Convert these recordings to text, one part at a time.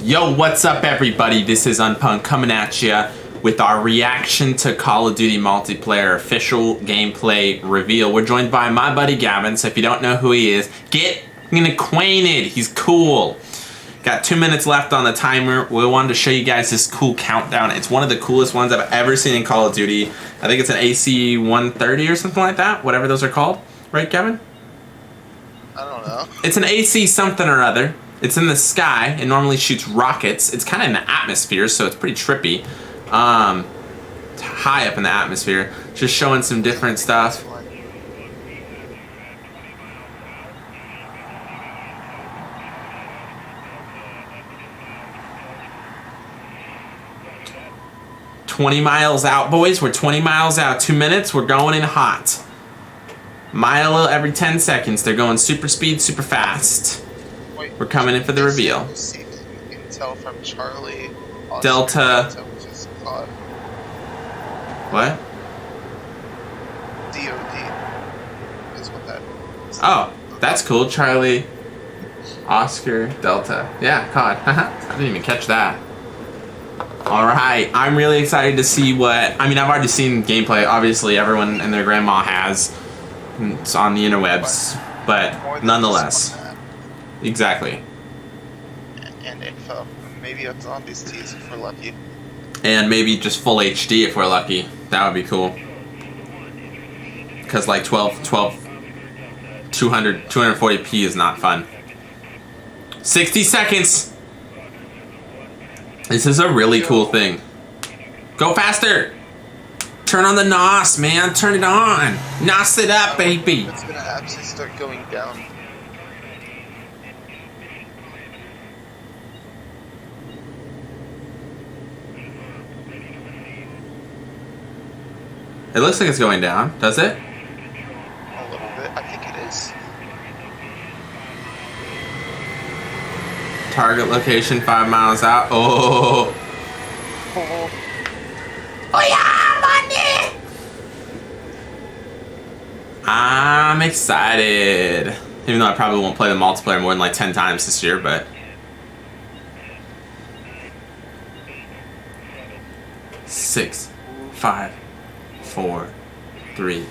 Yo, what's up everybody? This is Unpunk coming at ya with our reaction to Call of Duty multiplayer official gameplay reveal. We're joined by my buddy Gavin, so if you don't know who he is, get acquainted. He's cool. Got 2 minutes left on the timer. We wanted to show you guys this cool countdown. It's one of the coolest ones I've ever seen in Call of Duty. I think it's an AC 130 or something like that, whatever those are called. Right, Kevin? I don't know. It's an AC something or other. It's in the sky. It normally shoots rockets. It's kind of in the atmosphere, so it's pretty trippy. It's high up in the atmosphere. Just showing some different stuff. "20 miles out, boys. We're 20 miles out. 2 minutes. We're going in hot. Mile every 10 seconds. They're going super speed, super fast. Wait, we're coming in for the reveal. You can tell from Charlie. Delta. Which is odd. What? DOD is what that is. Oh, that's cool. Charlie, Oscar, Delta. Yeah, COD. I didn't even catch that. Alright, I'm really excited to see what... I mean, I've already seen gameplay. Obviously, everyone and their grandma has. It's on the interwebs. But nonetheless. Exactly. And info. Maybe a zombies tease if we're lucky. And maybe just full HD if we're lucky. That would be cool. Because like 240p is not fun. 60 seconds! This is a really cool thing. Go faster! Turn on the NOS, man. Turn it on. NOS it up, baby. It's gonna actually start going down. It looks like it's going down. Does it? A little bit. I think it is. Target location 5 miles out. Oh. Oh yeah, money! I'm excited. Even though I probably won't play the multiplayer more than like 10 times this year, but... Six, 5, 4, 3,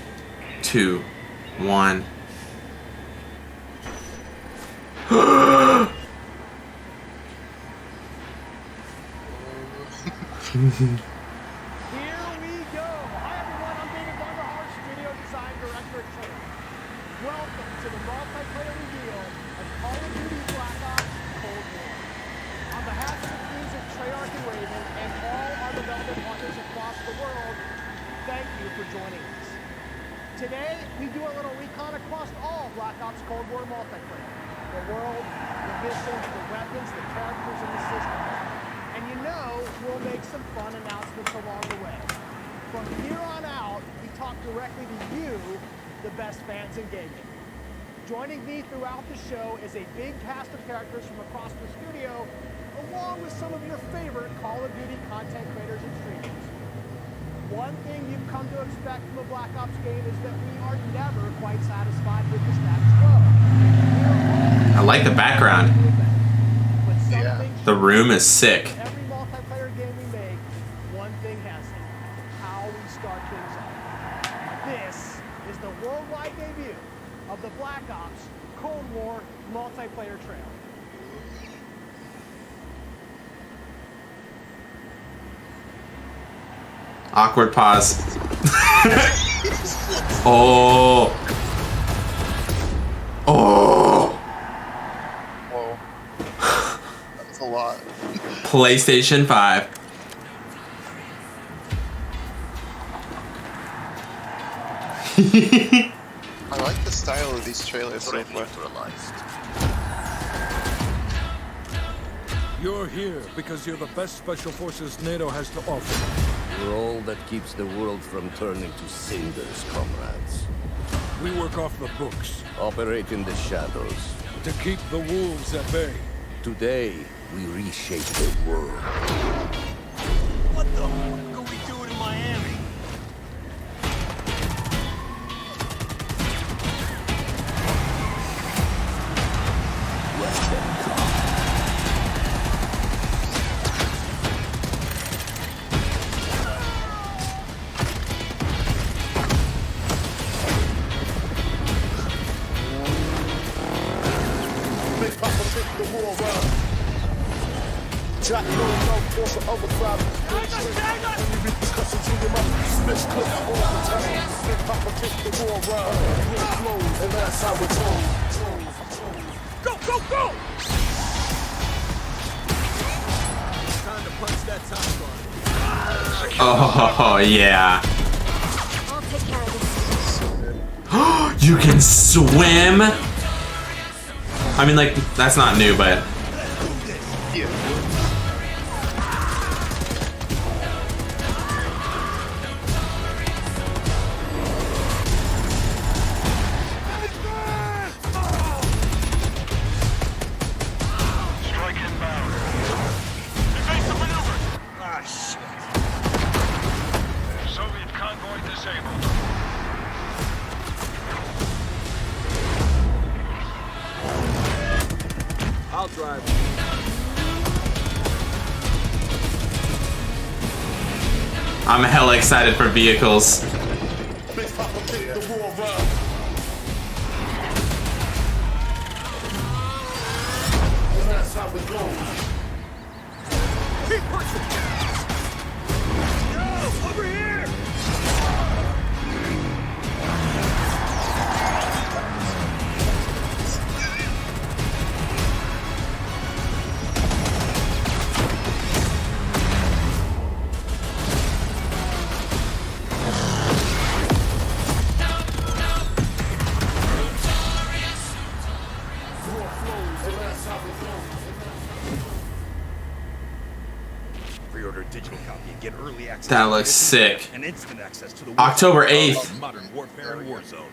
2, 1. Here we go. Hi everyone, I'm David Vonderhaar, Studio Design Director at Trey. Welcome to the multiplayer reveal of Call of Duty Black Ops Cold War. On behalf of the crews at Treyarch and Raven and all our development partners across the world, thank you for joining us. Today, we do a little recon across all Black Ops Cold War multiplayer. The world, the missions, the weapons, the characters, and the systems. And you know, we'll make some fun announcements along the way. From here on out, we talk directly to you, the best fans in gaming. Joining me throughout the show is a big cast of characters from across the studio, along with some of your favorite Call of Duty content creators and streamers. One thing you've come to expect from a Black Ops game is that we are never quite satisfied with the status quo. I like the background. Yeah. The room is sick. Every multiplayer game we make, one thing has it: how we start things off. This is the worldwide debut of the Black Ops Cold War multiplayer trailer. Awkward pause. Oh. Oh. Whoa. That's a lot. PlayStation 5. I like the style of these trailers so far. You're here because you're the best special forces NATO has to offer. We're all that keeps the world from turning to cinders, comrades. We work off the books Operate in the shadows. to keep the wolves at bay. Today, we reshape the world. What the fuck are we doing in Miami? Jack, you don't know, force of overdrive. Only repercussions in your mouth. Splish clip all the time. Big Papa kick the door around. Real flows, and that's how it's on. Go, go, go! Time to punch that top gun. Oh, yeah. I'll take care of this. You can swim? I mean, like, that's not new, but... Yeah. Strike inbound. Evasive maneuver. Ah, shit. Soviet convoy disabled. I'll drive. I'm hella excited for vehicles. Big Papa kick the door around. And that's how it goes. Keep pushing! Yo, over here! Pre-order digital copy and get early access. That to looks the sick. and instant access to the October world 8th. of Modern Warfare and Warzone.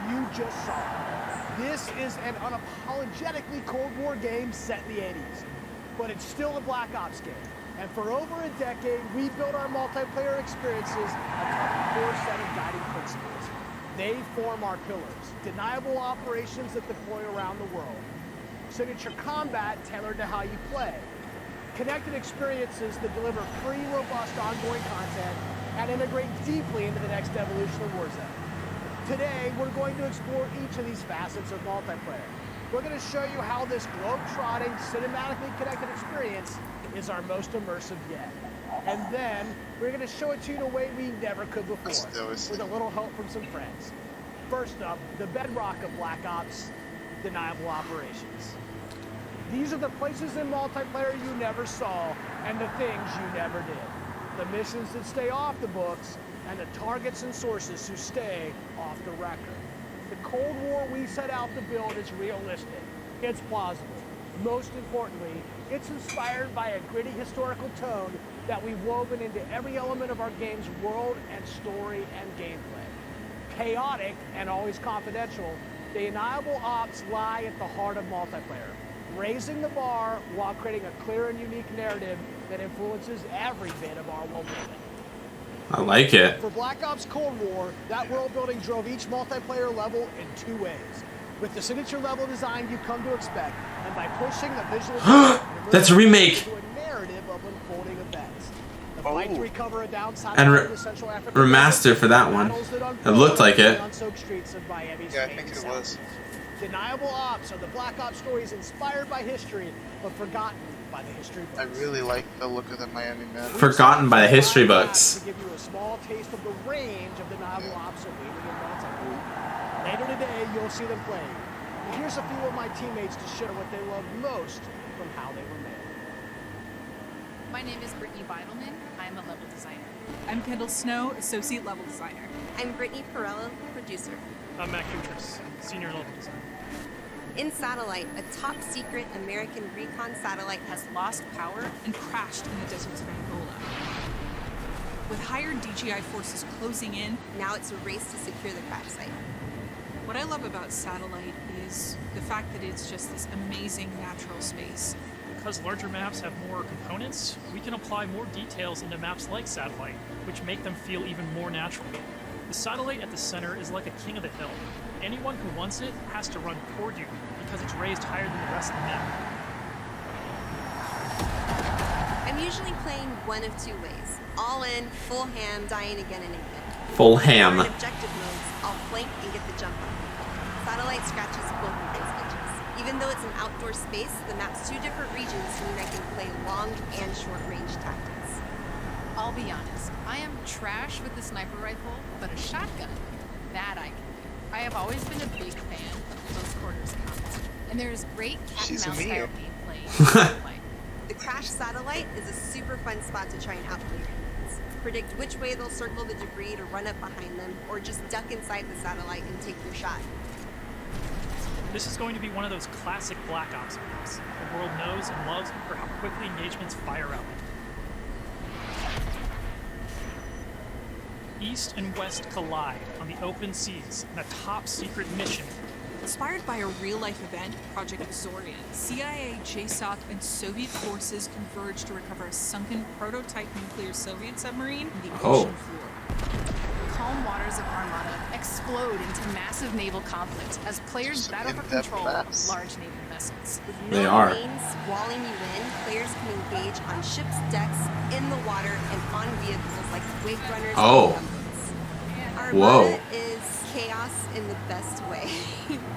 You just saw it. This is an unapologetically Cold War game set in the 80s. But it's still a Black Ops game. And for over a decade, we built our multiplayer experiences upon a core set of guiding principles. They form our pillars. Deniable operations that deploy around the world. Signature combat tailored to how you play. Connected experiences that deliver free, robust, ongoing content and integrate deeply into the next evolution of Warzone. Today, we're going to explore each of these facets of multiplayer. We're going to show you how this globe-trotting, cinematically connected experience is our most immersive yet. And then, we're going to show it to you in a way we never could before, with a little help from some friends. First up, the bedrock of Black Ops, deniable operations. These are the places in multiplayer you never saw, and the things you never did. The missions that stay off the books, and the targets and sources who stay off the record. The Cold War we set out to build is realistic. It's plausible. Most importantly, it's inspired by a gritty historical tone that we've woven into every element of our game's world and story and gameplay. Chaotic and always confidential, the deniable ops lie at the heart of multiplayer, raising the bar while creating a clear and unique narrative that influences every bit of our world building. I like it. For Black Ops Cold War, that world building drove each multiplayer level in two ways. With the signature level design you come to expect, and by pushing the visual That's a remake. to a narrative of unfolding events. The fight to recover a downside And of the Central African remaster for that one. battles that It looked like it. on soaked streets of Miami's Yeah, I main think it south. was. Deniable Ops are the Black Ops stories inspired by history, but forgotten by the history books. I really like the look of the Miami map. Forgotten by the history books. To give you a small taste of the range of deniable ops awaiting in multiplayer. Later today, you'll see them play. And here's a few of my teammates to share what they love most from how they were made. My name is Brittany Beidelman. I'm a level designer. I'm Kendall Snow, associate level designer. I'm Brittany Perello, producer. I'm Matt Kutris, senior level designer. In Satellite, a top-secret American recon satellite has Lost power and crashed in the deserts of Angola. With hired DJI forces closing in, now it's a race to secure the crash site. what I love about Satellite is the fact that it's just this amazing natural space. Because larger maps have more components, we can apply more details into maps like Satellite, which make them feel even more natural. The satellite at the center is like a king of the hill. Anyone who wants it has to run toward you, because it's raised higher than the rest of the map. I'm usually playing one of two ways. All in, full ham, dying again and again. Full ham. Or in objective modes, I'll flank and get the jump on. Satellite scratches both of those itches. Even Even though it's an outdoor space, the map's two different regions mean I can play long and short-range tactics. I'll be honest, I am trash with the sniper rifle, but a shotgun, that I can do. I have always been a big fan of close quarters combat, and there is great cat and mouse style gameplay in Satellite. The crash satellite is a super fun spot to try and outplay your enemies. Predict which way they'll circle the debris to run up behind them, or just duck inside the satellite and take your shot. This is going to be one of those classic Black Ops maps the world knows and loves for how quickly engagements fire out. East and West collide on the open seas in a top-secret mission. Inspired by a real-life event, Project Zorian, CIA, JSOC, and Soviet forces converge to recover a sunken prototype nuclear Soviet submarine in the ocean floor. Calm waters of Armada explode into massive naval conflict as players battle for control of large naval vessels. With no lanes walling you in, players can engage on ships' decks, in the water, and on vehicles like wave runners and gunboats. Armada is chaos in the best way.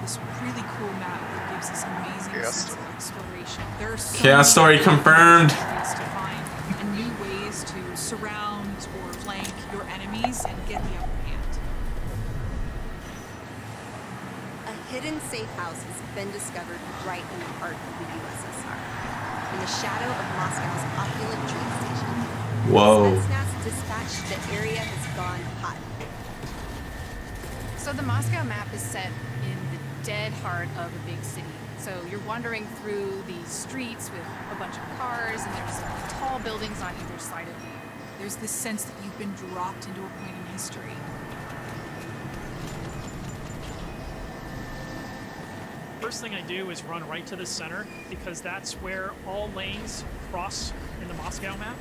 This really cool map that gives us amazing sense of exploration. There are so Chaos story confirmed. Ways to find and new ways to surround or flank your enemies and get the upper hand. A hidden safe house has been discovered right in the heart of the USSR, in the shadow of Moscow's opulent train station. Whoa. Spetsnaz dispatched, the area has gone hot. So the Moscow map is set in the dead heart of a big city. So you're wandering through these streets with a bunch of cars, and there's tall buildings on either side of you. There's this sense that you've been dropped into a point in history. First thing I do is run right to the center, because that's where all lanes cross in the Moscow map.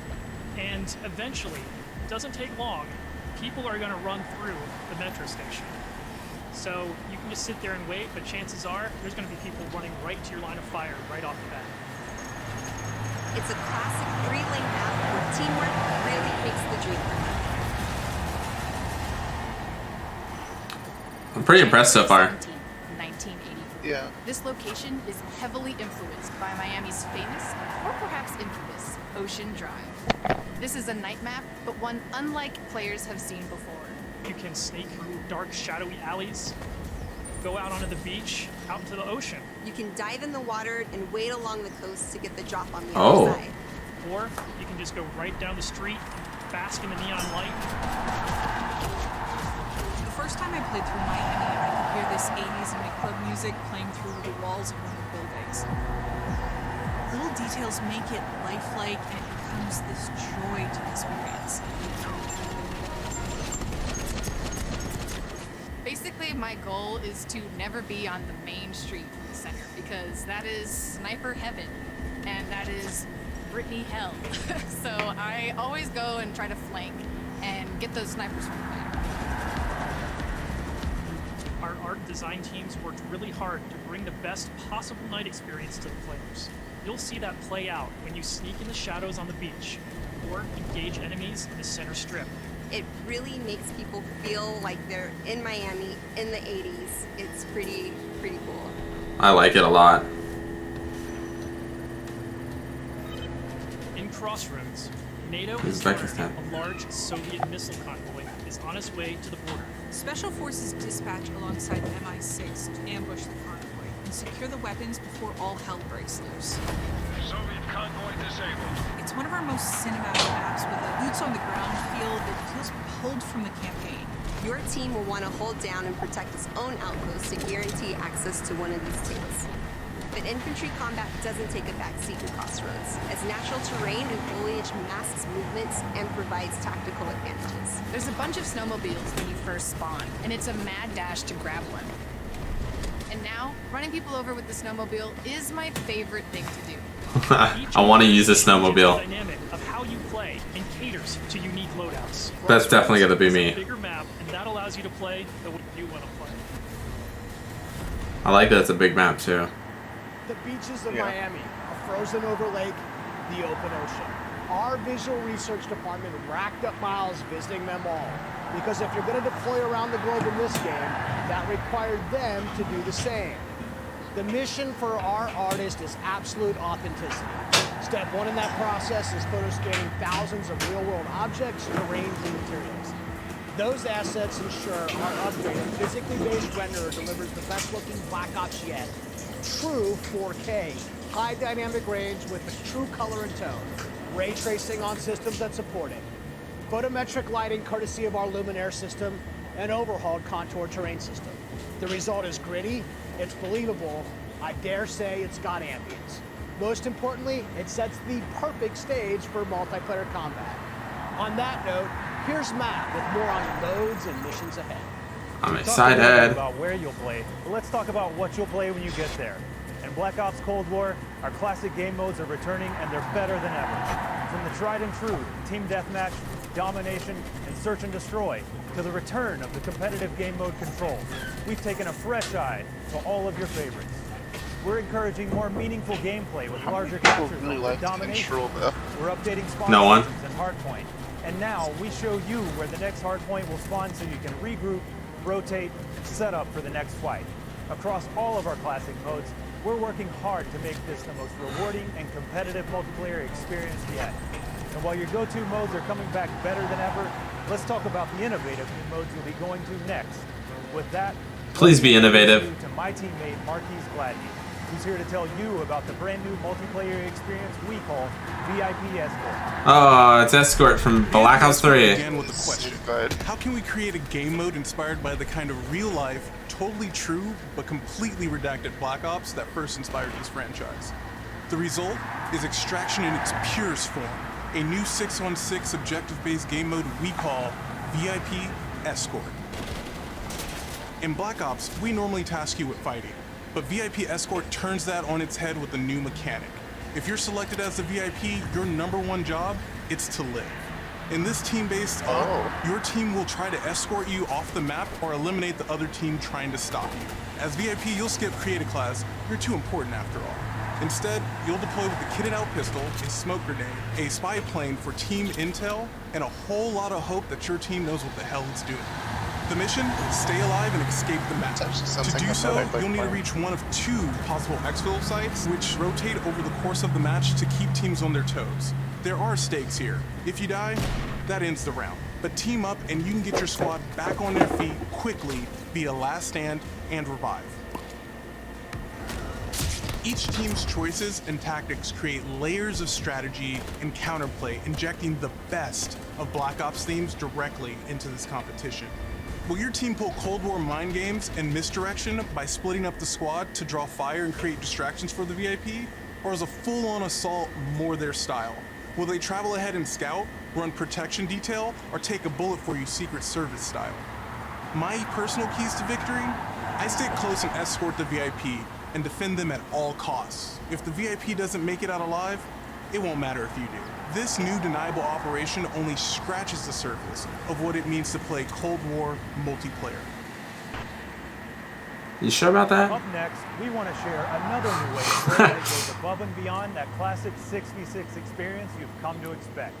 And eventually, it doesn't take long, people are going to run through the metro station. So you can just sit there and wait, but chances are there's going to be people running right to your line of fire right off the bat. It's a classic three-lane map where teamwork really makes the dream work. I'm pretty impressed so far. 1984. Yeah. This location is heavily influenced by Miami's famous, or perhaps infamous, Ocean Drive. This is a night map, but one unlike players have seen before. You can sneak through dark, shadowy alleys, go out onto the beach, out into the ocean. You can dive in the water and wade along the coast to get the drop on the other side. Or you can just go right down the street, bask in the neon light. The first time I played through Miami, I could hear this 80s nightclub music playing through the walls of one of the buildings. Little details make it lifelike, and it becomes this joy to experience. Basically, my goal is to never be on the main street in the center, because that is sniper heaven, and that is Brittany hell. So I always go and try to flank and get those snipers from the back. Our art and design teams worked really hard to bring the best possible night experience to the players. You'll see that play out when you sneak in the shadows on the beach, or engage enemies in the center strip. It really makes people feel like they're in Miami in the 80s. It's pretty cool. I like it a lot. In Crossroads, NATO This is is firing Uzbekistan. a large Soviet missile convoy is on its way to the border. Special forces dispatch alongside the MI6 to ambush the convoy and secure the weapons before all hell breaks loose. Soviet convoy disabled. It's one of our most cinematic maps with a boots-on-the-ground feel that feels pulled from the campaign. Your team will want to hold down and protect its own outpost to guarantee access to one of these tanks. But infantry combat doesn't take a backseat in Crossroads, as natural terrain and foliage masks movements and provides tactical advantages. There's a bunch of snowmobiles when you first spawn, and it's a mad dash to grab one. And now, running people over with the snowmobile is my favorite thing to do. I want to use a snowmobile. Dynamic of how you play and caters to unique loadouts. That's definitely gonna be It's a me. bigger map, and that allows you to play the way you want to play. I like that it's a big map too. The beaches of Miami, a frozen over lake, the open ocean. Our visual research department racked up miles visiting them all. Because if you're going to deploy around the globe in this game, that required them to do the same. The mission for our artist is absolute authenticity. Step one in that process is photoscanning thousands of real-world objects, terrains, and materials. Those assets ensure our upgraded, physically based renderer delivers the best-looking Black Ops yet. True 4K, high dynamic range with a true color and tone. Ray tracing on systems that support it. Photometric lighting courtesy of our Luminaire system, and overhauled contour terrain system. The result is gritty, it's believable, I dare say it's got ambience. Most importantly, it sets the perfect stage for multiplayer combat. On that note, here's Matt with more on modes and missions ahead. I'm excited. About where you'll play, but let's talk about what you'll play when you get there. In Black Ops Cold War, our classic game modes are returning and they're better than ever. From the tried and true Team Deathmatch, Domination, and Search and Destroy, to the return of the competitive game mode Control, we've taken a fresh eye to all of your favorites. We're encouraging more meaningful gameplay with larger captures like Domination. We're updating spawn systems and Hardpoint. And now we show you where the next Hardpoint will spawn so you can regroup, rotate, set up for the next fight. Across all of our classic modes, we're working hard to make this the most rewarding and competitive multiplayer experience yet. And while your go-to modes are coming back better than ever, let's talk about the innovative new modes you'll be going to next. With that, please be innovative. To my teammate Marquise Gladney, who's here to tell you about the brand new multiplayer experience we call VIP Escort. Oh, it's Escort from Black Ops 3. Began with the question, how can we create a game mode inspired by the kind of real-life, totally true, but completely redacted Black Ops that first inspired this franchise? The result is Extraction in its purest form, a new 6-on-6 objective-based game mode we call VIP Escort. In Black Ops, we normally task you with fighting, but VIP Escort turns that on its head with a new mechanic. If you're selected as the VIP, your #1 job is to live. In this team-based op, your team will try to escort you off the map or eliminate the other team trying to stop you. As VIP, you'll skip Creative Class, you're too important after all. Instead, you'll deploy with a kitted out pistol, a smoke grenade, a spy plane for team intel, and a whole lot of hope that your team knows what the hell it's doing. The mission? Stay alive and escape the map. To do so, you'll need to reach one of 2 possible exfil sites, which rotate over the course of the match to keep teams on their toes. There are stakes here. If you die, that ends the round. But team up and you can get your squad back on their feet quickly via last stand and revive. Each team's choices and tactics create layers of strategy and counterplay, injecting the best of Black Ops themes directly into this competition. Will your team pull Cold War mind games and misdirection by splitting up the squad to draw fire and create distractions for the VIP? Or is a full-on assault more their style? Will they travel ahead and scout, run protection detail, or take a bullet for you Secret Service style? My personal keys to victory? I stay close and escort the VIP and defend them at all costs. If the VIP doesn't make it out alive, it won't matter if you do. This new deniable operation only scratches the surface of what it means to play Cold War multiplayer. You sure about that? Up next, we want to share another new way to play that goes above and beyond that classic 6v6 experience you've come to expect.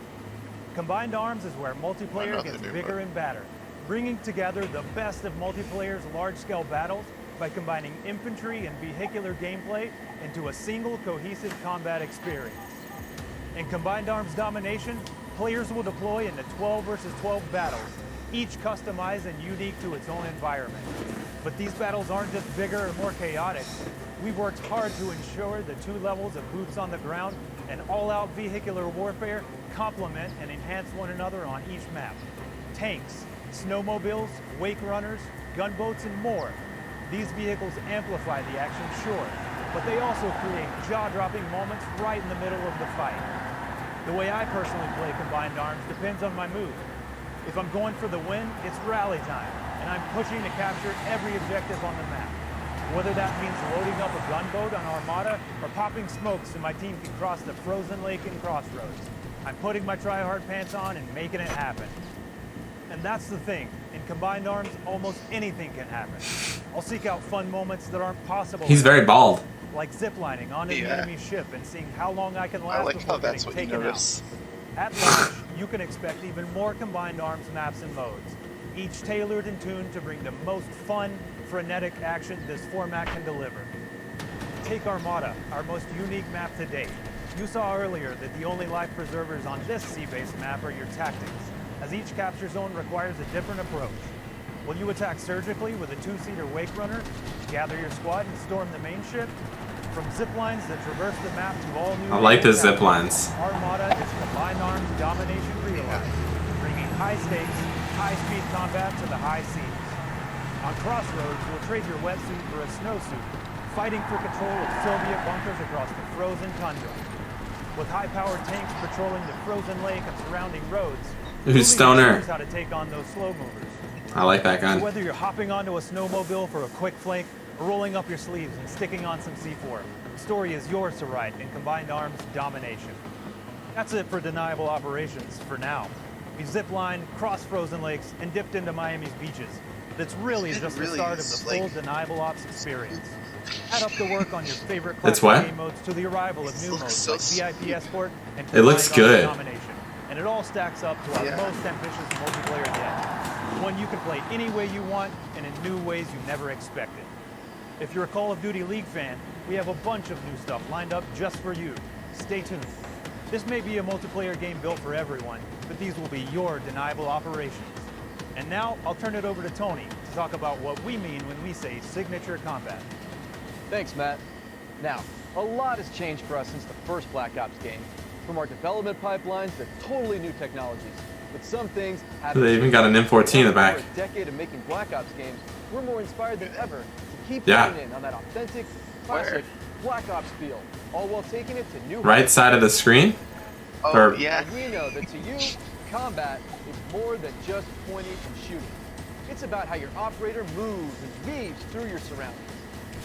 Combined Arms is where multiplayer gets bigger and badder, bringing together the best of multiplayer's large-scale battles by combining infantry and vehicular gameplay into a single cohesive combat experience. In Combined Arms Domination, players will deploy into 12 versus 12 battles, each customized and unique to its own environment. But these battles aren't just bigger or more chaotic. We've worked hard to ensure the 2 levels of boots on the ground and all-out vehicular warfare complement and enhance one another on each map. Tanks, snowmobiles, wake runners, gunboats, and more. These vehicles amplify the action, sure, but they also create jaw-dropping moments right in the middle of the fight. The way I personally play Combined Arms depends on my mood. If I'm going for the win, it's rally time, and I'm pushing to capture every objective on the map. Whether that means loading up a gunboat on Armada or popping smokes so my team can cross the frozen lake in Crossroads, I'm putting my try-hard pants on and making it happen. And that's the thing. In Combined Arms, almost anything can happen. I'll seek out fun moments that aren't possible. He's very bald. Like ziplining onto the enemy ship and seeing how long I can last before getting taken out. At launch, you can expect even more Combined Arms maps and modes, each tailored and tuned to bring the most fun, frenetic action this format can deliver. take Armada, our most unique map to date. You saw earlier that the only life preservers on this sea-based map are your tactics, as each capture zone requires a different approach. Will you attack surgically with a two-seater wake runner, gather your squad and storm the main ship? From zip lines that traverse the map to all new... I like the zip lines. Armada is combined arms domination realized, bringing high stakes, high-speed combat to the high seas. On Crossroads, you'll trade your wetsuit for a snowsuit, fighting for control of Soviet bunkers across the frozen tundra. With high-powered tanks patrolling the frozen lake and surrounding roads, Who's Stoner? knows how to take on those slow movers. I like that gun. So whether you're hopping onto a snowmobile for a quick flank, or rolling up your sleeves and sticking on some C4, the story is yours to write in Combined Arms Domination. That's it for Deniable Operations, for now. We ziplined, crossed frozen lakes, and dipped into Miami's beaches. That's really just the start of the full Deniable Ops experience. Add up the work on your favorite classic game modes to the arrival of new modes like VIP Escort and It looks good. Domination. And it all stacks up to our most ambitious multiplayer yet. One you can play any way you want and in new ways you never expected. If you're a Call of Duty League fan, we have a bunch of new stuff lined up just for you. Stay tuned. This may be a multiplayer game built for everyone, but these will be your Deniable Operations. And now, I'll turn it over to Tony to talk about what we mean when we say signature combat. Thanks, Matt. Now, a lot has changed for us since the first Black Ops game. From our development pipelines to totally new technologies. But some things have... They even got an M14 in the back. After a decade of making Black Ops games, we're more inspired than ever to keep Yeah. in on that authentic, classic Black Ops feel, all while taking it to new... Right side of the screen? Oh, yeah. We know that to you, combat is more than just pointing and shooting. It's about how your operator moves and weaves through your surroundings.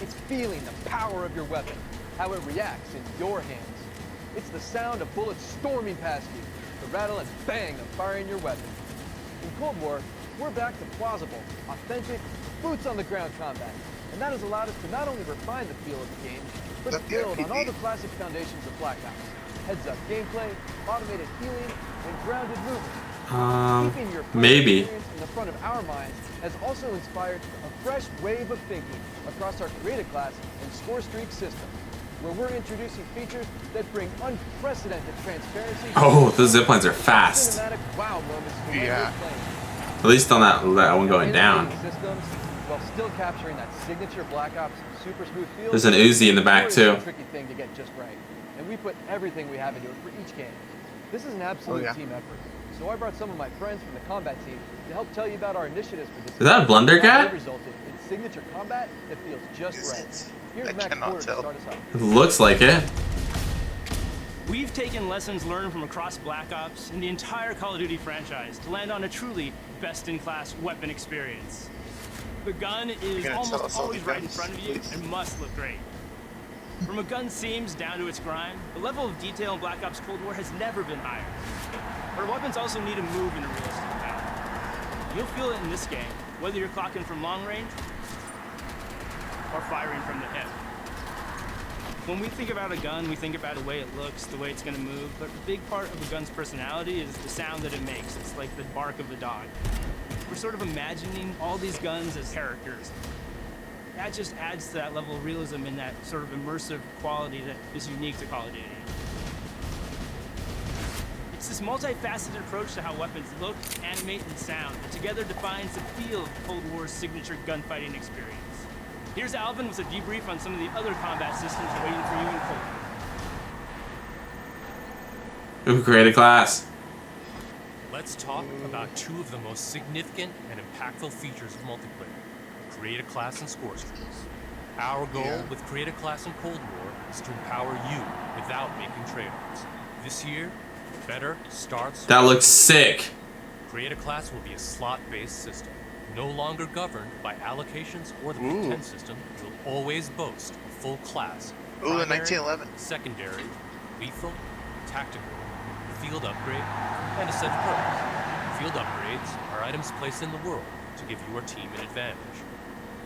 It's feeling the power of your weapon, how it reacts in your hands. It's the sound of bullets storming past you, the rattle and bang of firing your weapon. In Cold War, we're back to plausible, authentic, boots-on-the-ground combat. And that has allowed us to not only refine the feel of the game, but to build on all the classic foundations of Black Ops. Heads-up gameplay, automated healing, and grounded movement. Keeping your maybe experience in the front of our minds has also inspired a fresh wave of thinking across our creative class and score streak system, where we're introducing features that bring unprecedented transparency. Oh, those ziplines are fast. Wow moments when you're playing. At least on that one going down. Systems, while still capturing that signature Black Ops super smooth feel. There's an Uzi in the back too. It's a tricky thing to get just right, and we put everything we have into it for each game. This is an absolute team effort. So I brought some of my friends from the combat team to help tell you about our initiatives for this. Is that a Blunder guy? Resulted in signature combat that feels just right. Here's Max Porter to start us off. It looks like it. We've taken lessons learned from across Black Ops and the entire Call of Duty franchise to land on a truly best-in-class weapon experience. The gun is almost always right in front of you and must look great. From a gun seams down to its grind, the level of detail in Black Ops Cold War has never been higher. But our weapons also need to move in a realistic manner. You'll feel it in this game, whether you're clocking from long range or firing from the hip. When we think about a gun, we think about the way it looks, the way it's going to move, but a big part of a gun's personality is the sound that it makes. It's like the bark of the dog. We're sort of imagining all these guns as characters. That just adds to that level of realism and that sort of immersive quality that is unique to Call of Duty. It's this multifaceted approach to how weapons look, animate, and sound that together defines the feel of Cold War's signature gunfighting experience. Here's Alvin with a debrief on some of the other combat systems waiting for you in Cold War. Who created class? Let's talk about two of the most significant and impactful features of multiplayer. Create a class and score streaks. Our goal with Create a Class in Cold War is to empower you without making trade-offs. This year, better starts... That looks sick. Create a Class will be a slot-based system. No longer governed by allocations or the Big Ten system, you'll always boast a full class. Ooh, the 1911. Secondary, lethal, tactical, field upgrade, and a set of perks. Field upgrades are items placed in the world to give your team an advantage.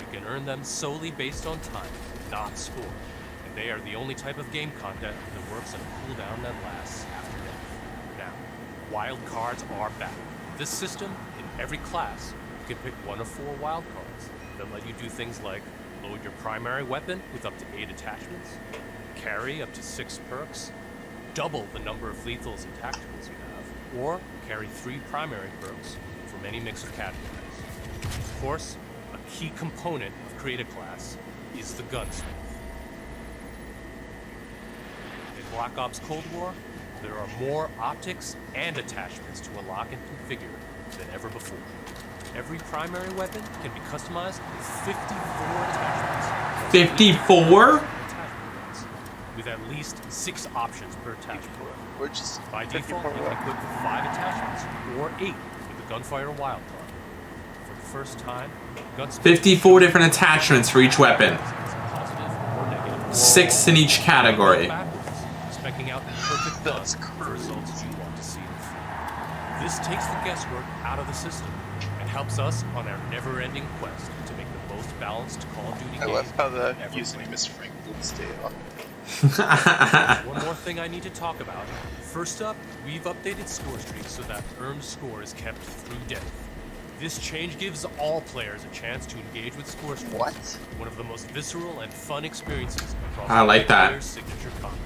You can earn them solely based on time, not score. And they are the only type of game content that works on a cooldown that lasts after death. Now, wild cards are back. This system, in every class, you can pick one of 4 wild cards that let you do things like Load your primary weapon with up to 8 attachments, carry up to 6 perks, double the number of lethals and tacticals you have, or carry 3 primary perks from any mix of categories. Of course, a key component of Create a Class is the Gunsmith. In Black Ops Cold War, there are more optics and attachments to unlock and configure than ever before. Every primary weapon can be customized with 54 attachments. 54? With at least 6 options per attachment. Which is by default, you can equip 5 attachments or 8 with the Gunfire Wild Card. For the first time, Gunsmith 54 different attachments for each weapon. 6 in each category. Specking out the perfect gun for results you want to see. This takes the guesswork out of the system and helps us on our never-ending quest to make the most balanced Call of Duty game. I love how the username is Franklin's Tale. One more thing I need to talk about. First up, we've updated score streaks so that earned score is kept through death. This change gives all players a chance to engage with score streaks. What? One of the most visceral and fun experiences across I like that. player's signature combat.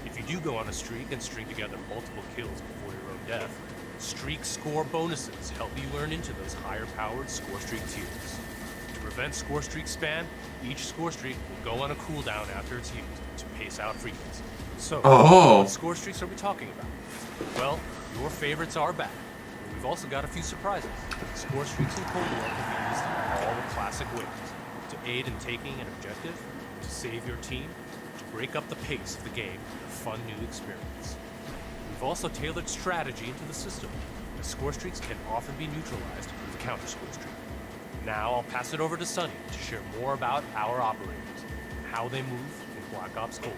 If you do go on a streak and string together multiple kills before your own death, streak score bonuses help you earn into those higher-powered score streak tiers. To prevent score streak spam, each score streak will go on a cooldown after it's used to pace out frequency. So, what score streaks are we talking about? Well, your favorites are back. But we've also got a few surprises. Score streaks in Cold War can be used in all the classic ways. To aid in taking an objective, to save your team, to break up the pace of the game in a fun new experience. We've also tailored strategy into the system, as score streaks can often be neutralized with a counter score streak. Now I'll pass it over to Sunny to share more about our operators and how they move in Black Ops Cold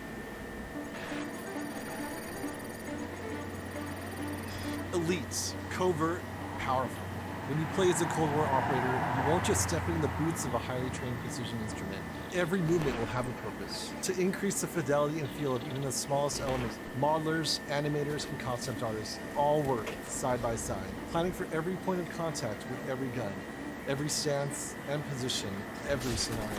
War. Elites, covert, powerful. When you play as a Cold War operator, you won't just step in the boots of a highly trained precision instrument. Every movement will have a purpose. To increase the fidelity and feel of even the smallest elements, modelers, animators, and concept artists all work side by side, planning for every point of contact with every gun, every stance and position, every scenario.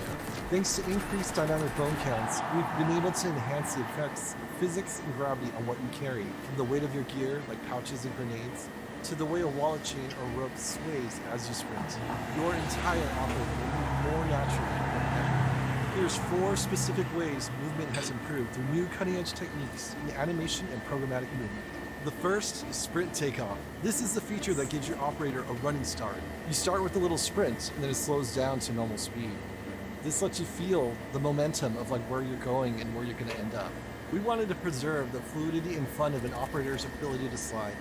Thanks to increased dynamic bone counts, we've been able to enhance the effects, physics, and gravity on what you carry, from the weight of your gear, like pouches and grenades, to the way a wallet chain or rope sways as you sprint. Your entire operation will move more naturally than ever. Here's 4 specific ways movement has improved through new cutting-edge techniques in animation and programmatic movement. The first is sprint takeoff. This is the feature that gives your operator a running start. You start with a little sprint, and then it slows down to normal speed. This lets you feel the momentum of like where you're going and where you're going to end up. We wanted to preserve the fluidity and fun of an operator's ability to slide.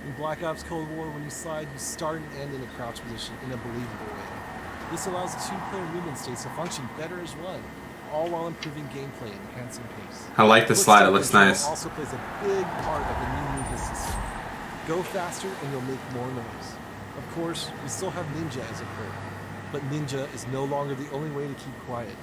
In Black Ops Cold War, when you slide, you start and end in a crouch position in a believable way. This allows 2-player movement states to function better as one, all while improving gameplay and enhancing pace. I like the slide, it looks nice. Also plays a big part of the new movement system. Go faster and you'll make more noise. Of course, we still have Ninja as a perk, but Ninja is no longer the only way to keep quiet.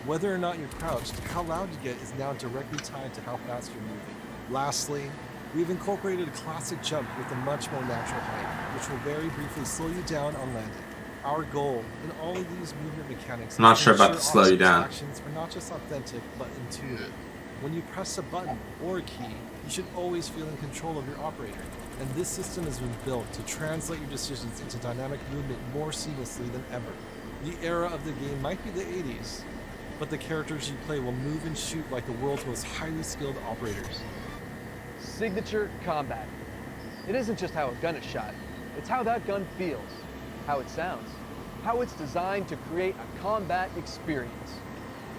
Whether or not you're crouched, how loud you get is now directly tied to how fast you're moving. Lastly, we've incorporated a classic jump with a much more natural height, which will very briefly slow you down on landing. Our goal in all of these movement mechanics I'm not is sure to about the ensure slow you Officer's down. actions are not just authentic, but intuitive. When you press a button or a key, you should always feel in control of your operator. And this system has been built to translate your decisions into dynamic movement more seamlessly than ever. The era of the game might be the 80s, but the characters you play will move and shoot like the world's most highly skilled operators. Signature combat. It isn't just how a gun is shot, it's how that gun feels, how it sounds, how it's designed to create a combat experience.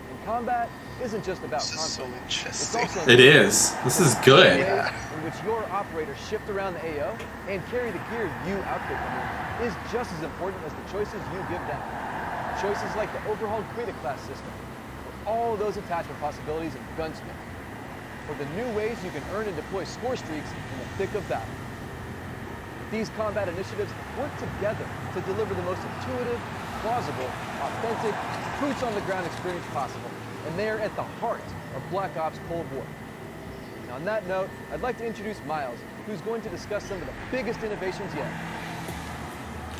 And combat isn't just about conflict. It's also It is. This is good. in which your operators shift around the AO and carry the gear you outfit them in is just as important as the choices you give them. Choices like the overhauled Create a Class system, or all those attachment possibilities in Gunsmith, or the new ways you can earn and deploy score streaks in the thick of battle. These combat initiatives work together to deliver the most intuitive, plausible, authentic, boots-on-the-ground experience possible, and they are at the heart of Black Ops Cold War. And on that note, I'd like to introduce Miles, who's going to discuss some of the biggest innovations yet.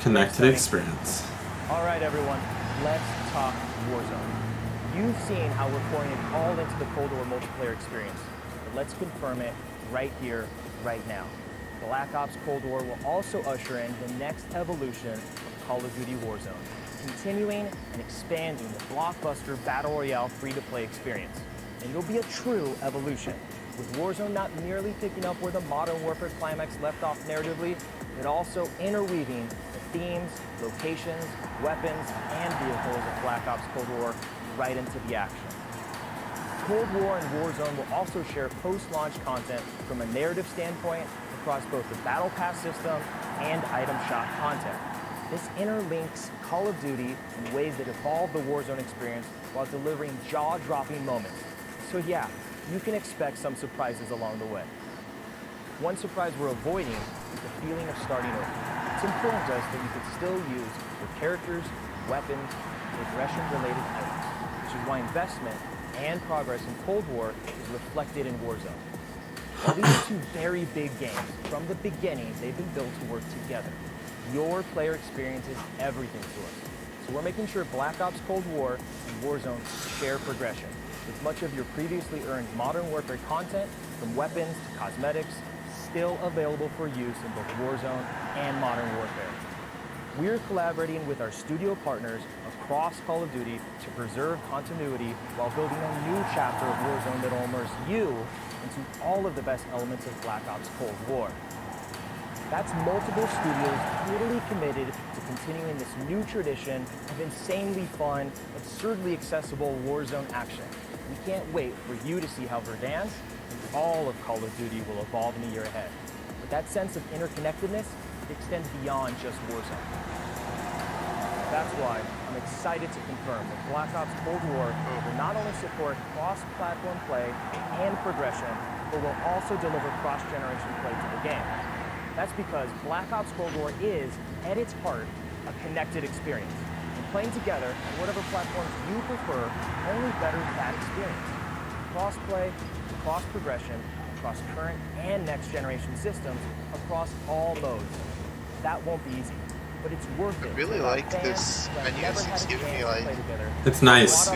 Connected experience. All right, everyone, let's talk Warzone. You've seen how we're pouring it all into the Cold War multiplayer experience, but let's confirm it right here, right now. Black Ops Cold War will also usher in the next evolution of Call of Duty Warzone, continuing and expanding the blockbuster Battle Royale free-to-play experience. And it'll be a true evolution, with Warzone not merely picking up where the Modern Warfare climax left off narratively, but also interweaving the themes, locations, weapons, and vehicles of Black Ops Cold War right into the action. Cold War and Warzone will also share post-launch content from a narrative standpoint across both the Battle Pass system and item shop content. This interlinks Call of Duty in ways that evolve the Warzone experience while delivering jaw-dropping moments. So yeah, you can expect some surprises along the way. One surprise we're avoiding is the feeling of starting over. It's important to us that you can still use your characters, weapons, progression-related items, which is why investment and progress in Cold War is reflected in Warzone. While these are two very big games, from the beginning, they've been built to work together. Your player experience is everything to us. So we're making sure Black Ops Cold War and Warzone share progression, with much of your previously earned Modern Warfare content, from weapons to cosmetics, still available for use in both Warzone and Modern Warfare. We're collaborating with our studio partners across Call of Duty to preserve continuity while building a new chapter of Warzone that will immerse you into all of the best elements of Black Ops Cold War. That's multiple studios totally committed to continuing this new tradition of insanely fun, absurdly accessible Warzone action. We can't wait for you to see how Verdansk and all of Call of Duty will evolve in the year ahead. But that sense of interconnectedness extends beyond just Warzone. That's why I'm excited to confirm that Black Ops Cold War will not only support cross-platform play and progression, but will also deliver cross-generation play to the game. That's because Black Ops Cold War is, at its heart, a connected experience. And playing together on whatever platforms you prefer only betters that experience. Cross-play, cross-progression, across current and next-generation systems, across all modes. That won't be easy, but it's worth it. I really like this menu. It's giving me like... It's nice.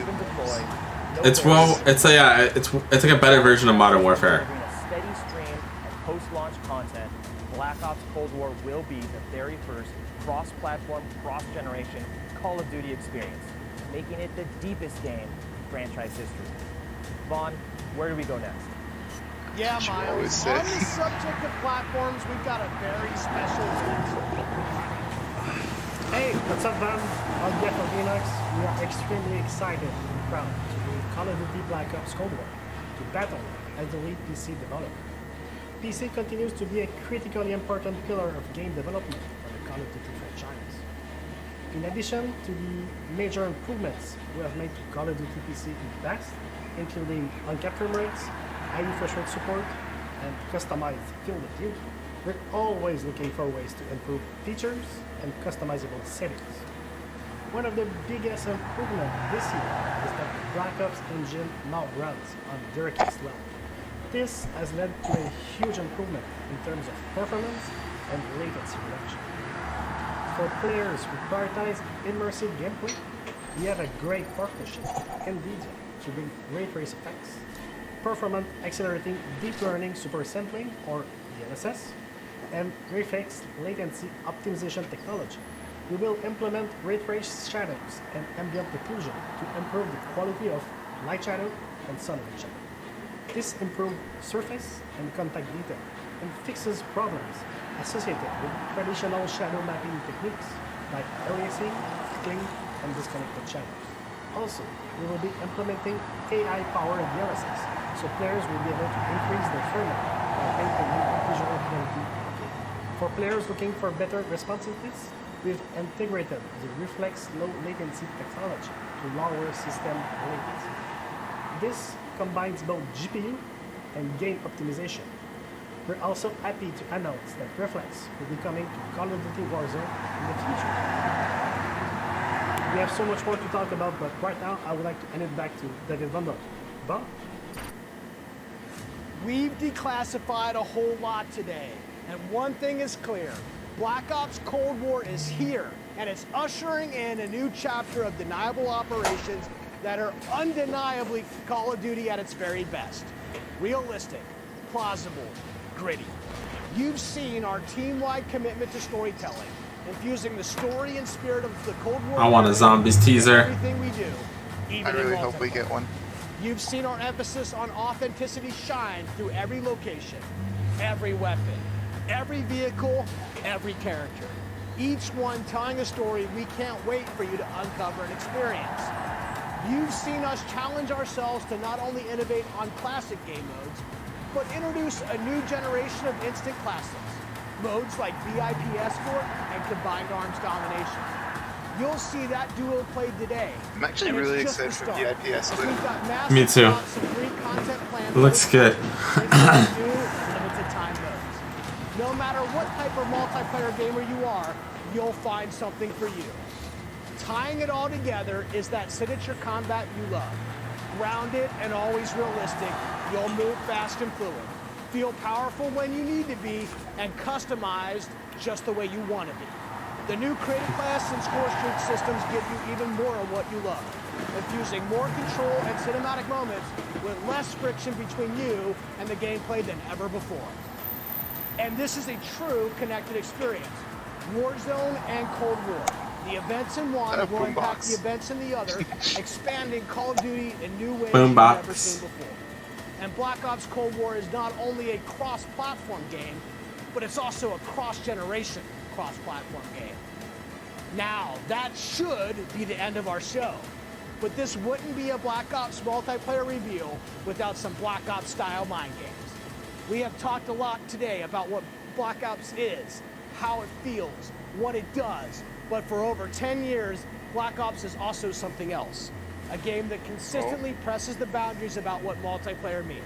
It's it's like a better version of Modern Warfare. A steady stream of post-launch content. Black Ops Cold War will be the very first cross-platform, cross-generation Call of Duty experience, making it the deepest game in franchise history. Vaughn, where do we go next? Yeah, Miles, on the subject of platforms, we've got a very special guest. Hey, what's up, Van? On behalf of Linux, we are extremely excited and proud to bring Call of Duty Black Ops Cold War to battle as the lead PC developer. PC continues to be a critically important pillar of game development for the Call of Duty franchise. In addition to the major improvements we have made to Call of Duty PC in the past, including uncapped frame rates, high refresh rate support, and customized field of view, we're always looking for ways to improve features and customizable settings. One of the biggest improvements this year is that the Black Ops engine now runs on DirectX 12. This has led to a huge improvement in terms of performance and latency reduction. For players who prioritize immersive gameplay, we have a great partnership with NVIDIA to bring ray trace effects, performance accelerating deep learning supersampling or DLSS, and reflex latency optimization technology. We will implement ray trace shadows and ambient occlusion to improve the quality of light shadow and solid shadow. This improves surface and contact detail and fixes problems associated with traditional shadow mapping techniques like aliasing, flickering, and disconnected shadows. Also, we will be implementing AI-powered DLSS, so players will be able to increase their frame rate while maintaining the visual quality. For players looking for better responsiveness, we've integrated the reflex low latency technology to lower system latency. This combines both GPU and game optimization. We're also happy to announce that Reflex will be coming to Call of Duty Warzone in the future. We have so much more to talk about, but right now I would like to hand it back to David Van Dort. Bob? We've declassified a whole lot today, and one thing is clear. Black Ops Cold War is here, and it's ushering in a new chapter of deniable operations that are undeniably Call of Duty at its very best. Realistic, plausible, gritty. You've seen our team-wide commitment to storytelling, infusing the story and spirit of the Cold War. I want a zombies teaser. Everything we do, even I really hope we get one. You've seen our emphasis on authenticity shine through every location, every weapon, every vehicle, every character. Each one telling a story we can't wait for you to uncover and experience. You've seen us challenge ourselves to not only innovate on classic game modes, but introduce a new generation of instant classics. Modes like VIP Escort and Combined Arms Domination. You'll see that duo played today. I'm actually really excited for VIP Escort. Me too. It looks good. No matter what type of multiplayer gamer you are, you'll find something for you. Tying it all together is that signature combat you love. Grounded and always realistic, you'll move fast and fluid. Feel powerful when you need to be, and customized just the way you want to be. The new creative class and score streak systems give you even more of what you love, infusing more control and cinematic moments with less friction between you and the gameplay than ever before. And this is a true connected experience. Warzone and Cold War. The events in one will impact the events in the other, expanding Call of Duty in new ways you've never seen before. And Black Ops Cold War is not only a cross-platform game, but it's also a cross-generation cross-platform game. Now, that should be the end of our show. But this wouldn't be a Black Ops multiplayer reveal without some Black Ops style mind games. We have talked a lot today about what Black Ops is, how it feels, what it does. But for over 10 years, Black Ops is also something else. A game that consistently presses the boundaries about what multiplayer means.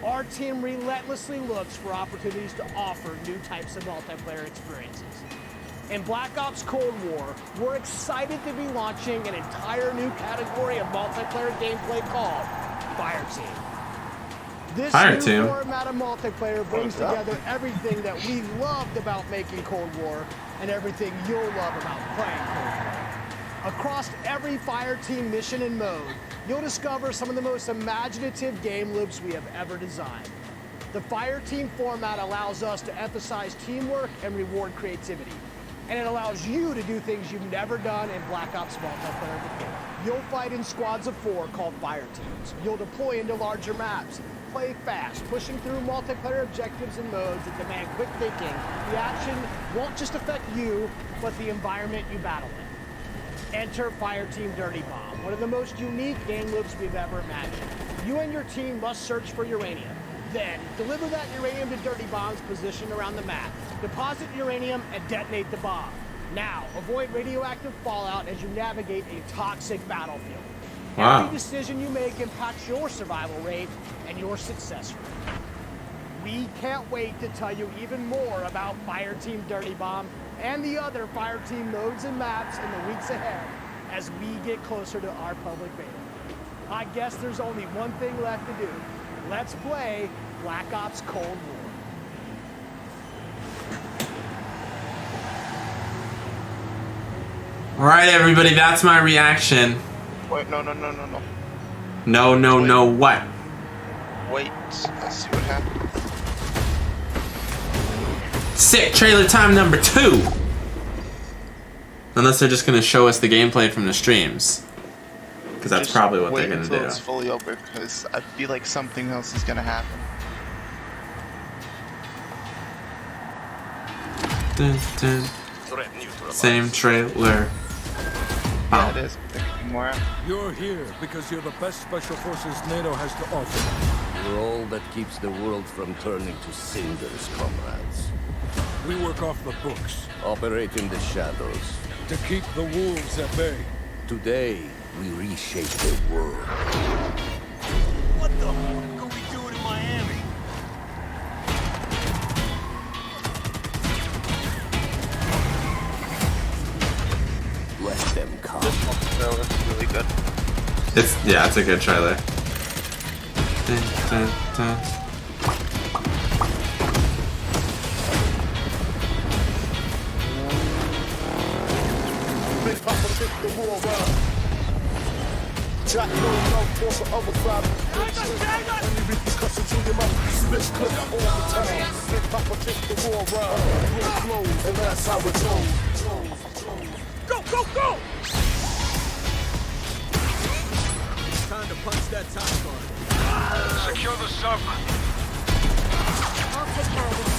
Our team relentlessly looks for opportunities to offer new types of multiplayer experiences. In Black Ops Cold War, we're excited to be launching an entire new category of multiplayer gameplay called FIRETEAM. This new format of multiplayer brings together everything that we loved about making Cold War and everything you'll love about playing Cold War. Across every FIRETEAM mission and mode, you'll discover some of the most imaginative game loops we have ever designed. The FIRETEAM format allows us to emphasize teamwork and reward creativity. And it allows you to do things you've never done in Black Ops multiplayer before. You'll fight in squads of 4 called FIRETEAMs. You'll deploy into larger maps, play fast, pushing through multiplayer objectives and modes that demand quick thinking. The action won't just affect you, but the environment you battle in. Enter FIRETEAM Dirty Bomb, one of the most unique game loops we've ever imagined. You and your team must search for uranium. Then, deliver that uranium to Dirty Bomb's position around the map. Deposit uranium and detonate the bomb. Now, avoid radioactive fallout as you navigate a toxic battlefield. Wow. Every decision you make impacts your survival rate and your success rate. We can't wait to tell you even more about FIRETEAM Dirty Bomb and the other FIRETEAM modes and maps in the weeks ahead as we get closer to our public beta. I guess there's only one thing left to do. Let's play Black Ops Cold War. All right, everybody, that's my reaction. Wait, no. No, what? Wait, let's see what happens. Sick trailer time number 2. Unless they're just gonna show us the gameplay from the streams, because that's probably what they're gonna do. It's fully over, because I feel like something else is gonna happen. Dun, dun. Same trailer. Yeah, it is. There could be more. You're here because you're the best special forces NATO has to offer. You're all that keeps the world from turning to cinders, comrades. We work off the books. Operate in the shadows. To keep the wolves at bay. Today, we reshape the world. What the fuck are we doing in Miami? Let them come. This trailer is really good. It's a good trailer. Dun, dun, dun. Jack, no love for some other crowd. Any repercussions in your mouth, spit clip all the time. Hip hop will kick the war around, real flows, and that's how it goes. Go, go, go! It's time to punch that time card. Secure the sub. I'll take care of this.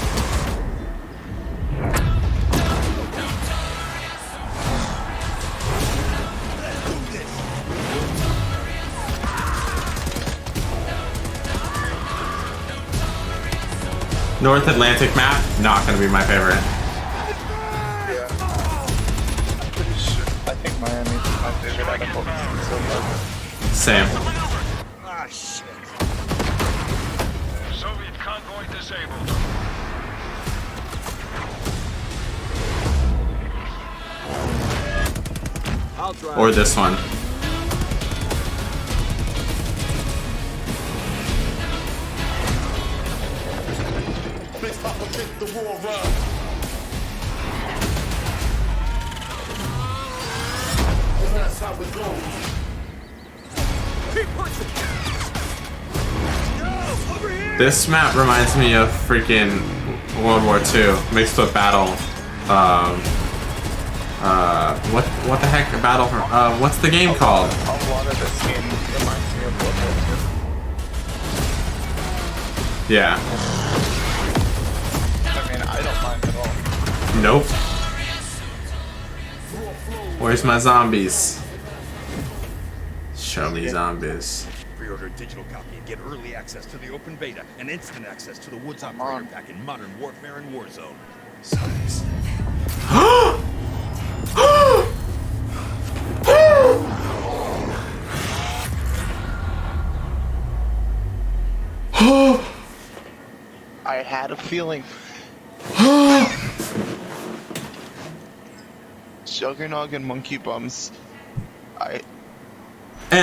North Atlantic map, not gonna be my favorite. Yeah. I'm pretty sure. I think Miami is my favorite out of both so far. Same. Ah, shit. Soviet convoy disabled. I'll drive. Or this one. Big Papa kick the war around. And that's how it goes. Keep punching. Yo, over here. This map reminds me of freaking World War II mixed with battle. What the heck? Battle. What's the game called? A lot of this game reminds me of World War II. Yeah. I mean, I don't mind at all. Nope. Where's my zombies? Show me zombies. Pre-order a digital copy and get early access to the open beta and instant access to the Woods Operator Pack in Modern Warfare and Warzone. I had a feeling. Juggernog and Monkey Bums.